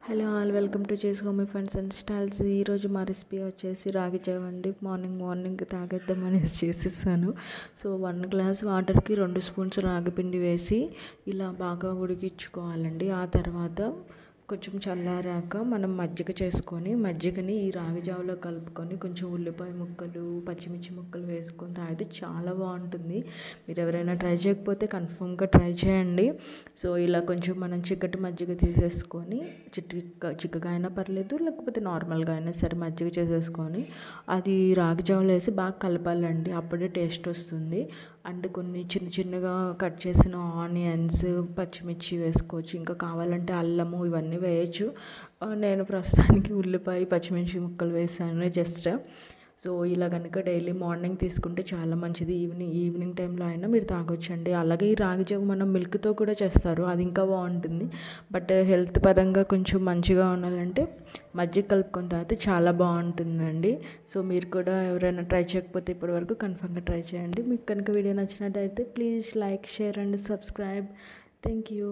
Hello all welcome to చేసి Homi funds and styles. ఈరోజు మా రెసిపీ వచ్చేసి రాగి జావ అండి. మార్నింగ్ తాగేద్దామనేసి చేసేసాను. సో 1 గ్లాస్ వాటర్కి 2 స్పూన్స్ రాగి పిండి వేసి ఇలా బాగా ఉడికించుకోవాలండి. ఆ తర్వాత కొంచెం చల్లారాక మనం మజ్జిగ చేసుకొని మజ్జిగని ఈ రాగి జావలో కలుపుకొని కొంచెం ఉల్లిపాయ ముక్కలు పచ్చిమిర్చి ముక్కలు వేసుకొని తాగితే చాలా బాగుంటుంది. మీరు ఎవరైనా ట్రై చేయకపోతే కన్ఫర్మ్గా ట్రై చేయండి. సో ఇలా కొంచెం మనం చిక్కటి మజ్జిగ తీసేసుకొని చిక్కగా అయినా పర్లేదు, లేకపోతే నార్మల్గా అయినా సరే మజ్జిగ చేసేసుకొని అది రాగి జావలో వేసి బాగా కలపాలండి. అప్పుడే టేస్ట్ వస్తుంది. అండ్ కొన్ని చిన్నగా కట్ చేసిన ఆనియన్స్ పచ్చిమిర్చి వేసుకోవచ్చు. ఇంకా కావాలంటే అల్లము ఇవన్నీ వేయచ్చు. నేను ప్రస్తుతానికి ఉల్లిపాయ పచ్చిమిర్చి ముక్కలు వేసాను జస్ట్. సో ఇలా కనుక డైలీ మార్నింగ్ తీసుకుంటే చాలా మంచిది. ఈవినింగ్ టైంలో అయినా మీరు తాగొచ్చండి. అలాగే ఈ రాగి జావ మనం మిల్క్తో కూడా చేస్తారు, అది ఇంకా బాగుంటుంది. బట్ హెల్త్ పరంగా కొంచెం మంచిగా ఉండాలంటే మజ్జిగ కలుపుకొని తాగితే చాలా బాగుంటుందండి. సో మీరు కూడా ఎవరైనా ట్రై చేయకపోతే ఇప్పటివరకు కన్ఫర్మ్గా ట్రై చేయండి. మీకు కనుక వీడియో నచ్చినట్టయితే please like, share and subscribe. Thank you.